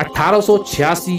1886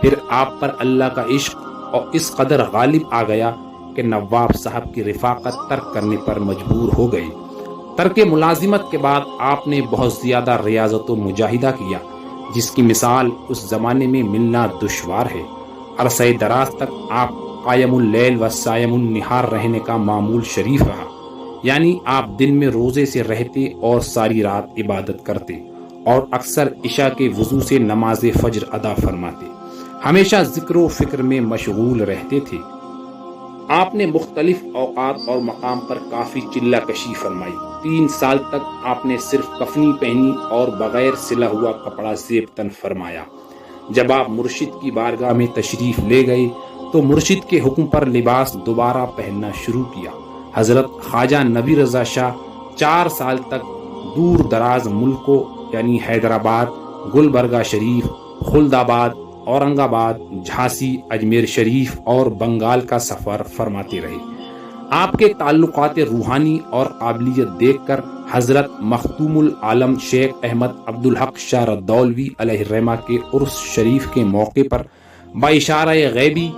پھر آپ پر اللہ کا عشق اور اس قدر غالب آ گیا کہ نواب صاحب کی رفاقت ترک کرنے پر مجبور ہو گئے۔ ترک ملازمت کے بعد آپ نے بہت زیادہ ریاضت و مجاہدہ کیا، جس کی مثال اس زمانے میں ملنا دشوار ہے۔ عرصہ دراز تک آپ قائم اللیل و صائم النہار رہنے کا معمول شریف رہا، یعنی آپ دن میں روزے سے رہتے اور ساری رات عبادت کرتے اور اکثر عشاء کے وضو سے نماز فجر ادا فرماتے، ہمیشہ ذکر و فکر میں مشغول رہتے تھے۔ آپ نے مختلف اوقات اور مقام پر کافی چلہ کشی فرمائی۔ 3 سال تک آپ نے صرف کفنی پہنی اور بغیر سلا ہوا کپڑا زیب تن فرمایا۔ جب آپ مرشد کی بارگاہ میں تشریف لے گئے تو مرشد کے حکم پر لباس دوبارہ پہننا شروع کیا۔ حضرت خواجہ نبی رضا شاہ 4 سال تک دور دراز ملکوں یعنی حیدرآباد، گلبرگہ شریف، خلد آباد، اورنگ آباد، جھانسی، اجمیر شریف اور بنگال کا سفر فرماتے رہے۔ آپ کے تعلقات روحانی اور قابلیت دیکھ کر حضرت مختوم العالم شیخ احمد عبدالحق شاہ رضاوی علیہ الرحمہ کے عرس شریف کے موقع پر باشارہ غیبی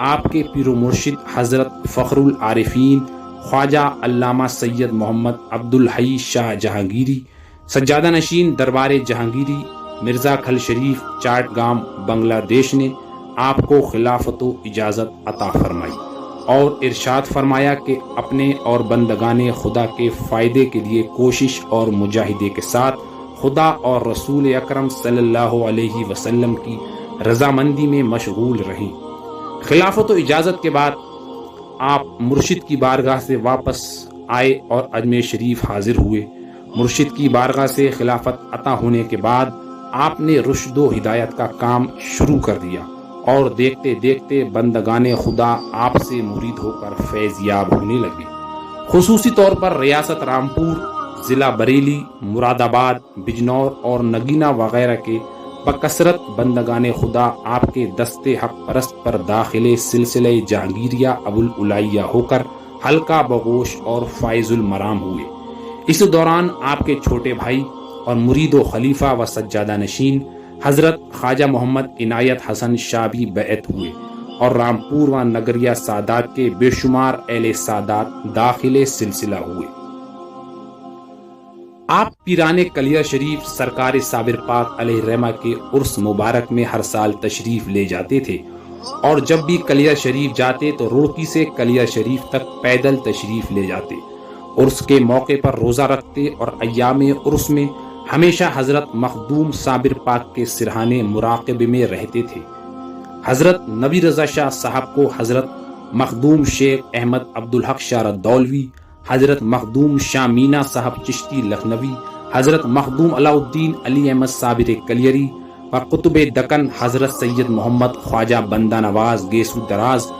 آپ کے پیر و مرشد حضرت فخر العارفین خواجہ علامہ سید محمد عبدالحی شاہ جہانگیری، سجادہ نشین دربار جہانگیری مرزا کھل شریف چاٹ گام بنگلہ دیش نے آپ کو خلافت و اجازت عطا فرمائی اور ارشاد فرمایا کہ اپنے اور بندگان خدا کے فائدے کے لیے کوشش اور مجاہدے کے ساتھ خدا اور رسول اکرم صلی اللہ علیہ وسلم کی رضامندی میں مشغول رہیں۔ خلافت و اجازت کے بعد آپ مرشد کی بارگاہ سے واپس آئے اور اجمیر شریف حاضر ہوئے۔ مرشد کی بارگاہ سے خلافت عطا ہونے کے بعد آپ نے رشد و ہدایت کا کام شروع کر دیا اور دیکھتے دیکھتے بندگان خدا آپ سے مرید ہو کر فیض یاب ہونے لگے۔ خصوصی طور پر ریاست رامپور، ضلع بریلی، مراد آباد، بجنور اور نگینہ وغیرہ کے بکثرت بندگان خدا آپ کے دست حق پرست پر داخل سلسلہ جہانگیریہ ابو العلیہ ہو کر حلقہ بغوش اور فائز المرام ہوئے۔ اس دوران آپ کے چھوٹے بھائی اور مرید و خلیفہ و سجادہ نشین حضرت خواجہ محمد عنایت حسن شاہ بھی بیعت ہوئے اور رامپور و نگریہ سادات کے بے شمار اہل سادات داخل سلسلہ ہوئے۔ آپ پیران کلیہ شریف سرکار صابر پاک علیہ الرحمہ کے عرس مبارک میں ہر سال تشریف لے جاتے تھے، اور جب بھی کلیہ شریف جاتے تو روڑکی سے کلیہ شریف تک پیدل تشریف لے جاتے۔ عرس کے موقع پر روزہ رکھتے اور ایام عرس میں ہمیشہ حضرت مخدوم صابر پاک کے سرہانے مراقبے میں رہتے تھے۔ حضرت نبی رضا شاہ صاحب کو حضرت مخدوم شیخ احمد عبدالحق شاہ رضاوی، حضرت مخدوم شاہ مینا صاحب چشتی لکھنوی، حضرت مخدوم علاء الدین علی احمد صابر کلیری و قطب دکن حضرت سید محمد خواجہ بندہ نواز گیسو دراز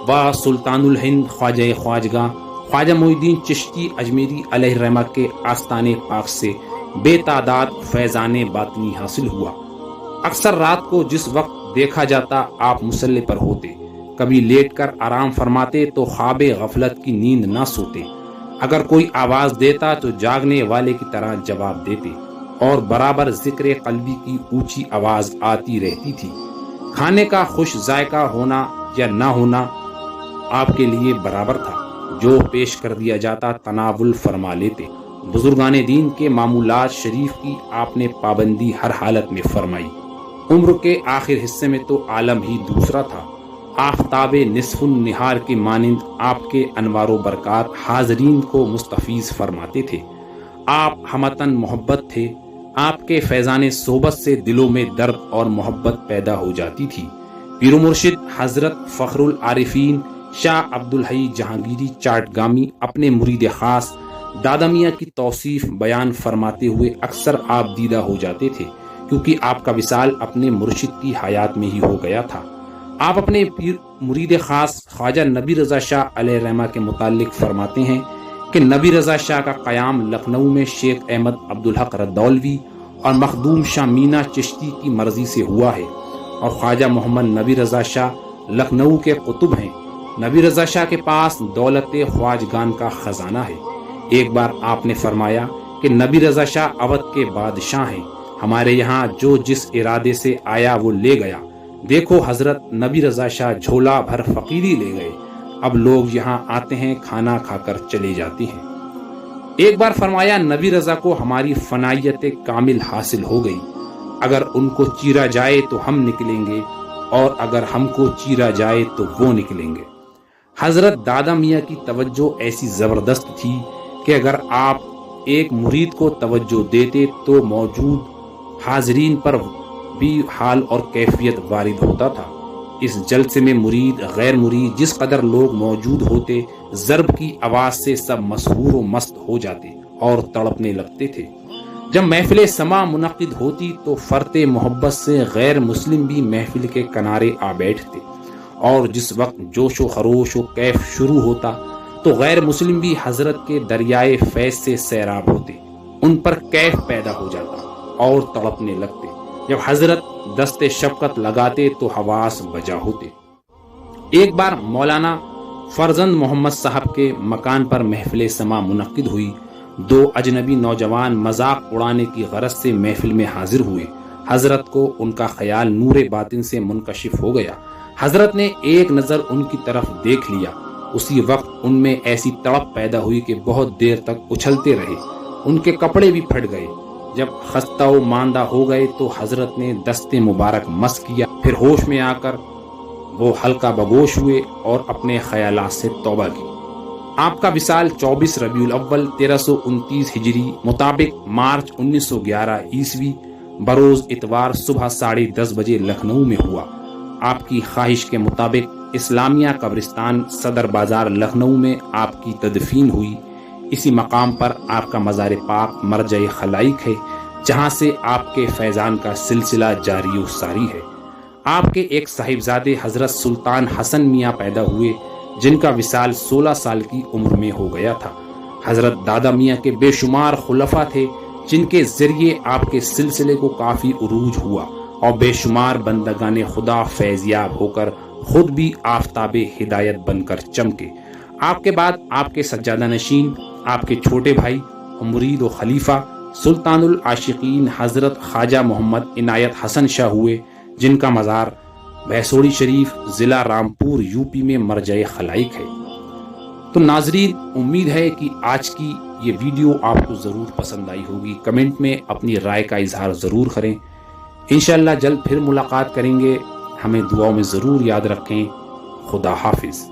و سلطان الہند خواجہ خواجگاں خواجہ محی الدین چشتی اجمیری علیہ الرحمہ کے آستان پاک سے بے تعداد فیضان باطنی حاصل ہوا۔ اکثر رات کو جس وقت دیکھا جاتا آپ مصلی پر ہوتے، کبھی لیٹ کر آرام فرماتے تو خواب غفلت کی نیند نہ سوتے، اگر کوئی آواز دیتا تو جاگنے والے کی طرح جواب دیتے، اور برابر ذکر قلبی کی اونچی آواز آتی رہتی تھی۔ کھانے کا خوش ذائقہ ہونا یا نہ ہونا آپ کے لیے برابر تھا، جو پیش کر دیا جاتا تناول فرما لیتے۔ بزرگان دین کے معمولات شریف کی آپ نے پابندی ہر حالت میں فرمائی۔ عمر کے آخر حصے میں تو عالم ہی دوسرا تھا۔ آفتاب نصف النہار کے مانند آپ کے انوار و برکات حاضرین کو مستفیض فرماتے تھے۔ آپ ہمتن محبت تھے، آپ کے فیضان صحبت سے دلوں میں درد اور محبت پیدا ہو جاتی تھی۔ پیر و مرشد حضرت فخر العارفین شاہ عبدالحی جہانگیری چاٹ گامی اپنے مرید خاص دادا میاں کی توصیف بیان فرماتے ہوئے اکثر آپ دیدہ ہو جاتے تھے، کیونکہ آپ کا وصال اپنے مرشد کی حیات میں ہی ہو گیا تھا۔ آپ اپنے مرید خاص خواجہ نبی رضا شاہ علیہ الرحمہ کے متعلق فرماتے ہیں کہ نبی رضا شاہ کا قیام لکھنؤ میں شیخ احمد عبدالحق رضاوی اور مخدوم شاہ مینا چشتی کی مرضی سے ہوا ہے، اور خواجہ محمد نبی رضا شاہ لکھنؤ کے قطب ہیں۔ نبی رضا شاہ کے پاس دولت خواجگان کا خزانہ ہے۔ ایک بار آپ نے فرمایا کہ نبی رضا شاہ اودھ کے بادشاہ ہیں، ہمارے یہاں جو جس ارادے سے آیا وہ لے گیا، دیکھو حضرت نبی رضا شاہ جھولا بھر فقیری لے گئے، اب لوگ یہاں آتے ہیں کھانا کھا کر چلے جاتے ہیں۔ ایک بار فرمایا نبی رضا کو ہماری فنائیت کامل حاصل ہو گئی، اگر ان کو چیرا جائے تو ہم نکلیں گے، اور اگر ہم کو چیرا جائے تو وہ نکلیں گے۔ حضرت دادا میاں کی توجہ ایسی زبردست تھی کہ اگر آپ ایک مرید کو توجہ دیتے تو موجود حاضرین پر بھی حال اور کیفیت وارد ہوتا تھا۔ اس جلسے میں مرید غیر مرید جس قدر لوگ موجود ہوتے، ضرب کی آواز سے سب مسحور و مست ہو جاتے اور تڑپنے لگتے تھے۔ جب محفل سما منعقد ہوتی تو فرط محبت سے غیر مسلم بھی محفل کے کنارے آ بیٹھتے، اور جس وقت جوش و خروش و کیف شروع ہوتا تو غیر مسلم بھی حضرت کے دریائے فیض سے سیراب ہوتے، ان پر کیف پیدا ہو جاتا اور تڑپنے لگتے۔ جب حضرت دست شفقت لگاتے تو حواس بجا ہوتے۔ ایک بار مولانا فرزند محمد صاحب کے مکان پر محفل سما منعقد ہوئی۔ دو اجنبی نوجوان مذاق اڑانے کی غرض سے محفل میں حاضر ہوئے۔ حضرت کو ان کا خیال نور باطن سے منکشف ہو گیا۔ حضرت نے ایک نظر ان کی طرف دیکھ لیا، اسی وقت ان میں ایسی تڑپ پیدا ہوئی کہ بہت دیر تک اچھلتے رہے، ان کے کپڑے بھی پھٹ گئے۔ جب خستہ و ماندہ ہو گئے تو حضرت نے دست مبارک مس کیا، پھر ہوش میں آ کر وہ ہلکا بگوش ہوئے اور اپنے خیالات سے توبہ کی۔ آپ کا وصال 24 ربیع الاول 1329 ہجری مطابق مارچ 1911 عیسوی بروز اتوار صبح 10:30 بجے لکھنؤ میں ہوا۔ آپ کی خواہش کے مطابق اسلامیہ قبرستان صدر بازار لکھنؤ میں آپ کی تدفین ہوئی۔ اسی مقام پر آپ کا مزار پاک مرجع خلائق ہے، جہاں سے آپ کے فیضان کا سلسلہ جاری و ساری ہے۔ آپ کے ایک صاحبزادے حضرت سلطان حسن میاں پیدا ہوئے، جن کا وصال 16 سال کی عمر میں ہو گیا تھا۔ حضرت دادا میاں کے بے شمار خلفاء تھے، جن کے ذریعے آپ کے سلسلے کو کافی عروج ہوا، اور بے شمار بندگان خدا فیضیاب ہو کر خود بھی آفتاب ہدایت بن کر چمکے۔ آپ کے بعد آپ کے سجادہ نشین، آپ کے چھوٹے بھائی مرید و خلیفہ سلطان العاشقین حضرت خواجہ محمد عنایت حسن شاہ ہوئے، جن کا مزار بھیسوڑی شریف ضلع رامپور یوپی میں مرجع خلائق ہے۔ تو ناظرین، امید ہے کہ آج کی یہ ویڈیو آپ کو ضرور پسند آئی ہوگی۔ کمنٹ میں اپنی رائے کا اظہار ضرور کریں۔ انشاءاللہ جلد پھر ملاقات کریں گے۔ ہمیں دعاؤں میں ضرور یاد رکھیں۔ خدا حافظ۔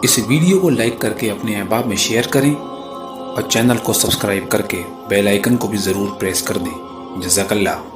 اس ویڈیو کو لائک کر کے اپنے احباب میں شیئر کریں، اور چینل کو سبسکرائب کر کے بیل آئیکن کو بھی ضرور پریس کر دیں۔ جزاک اللہ۔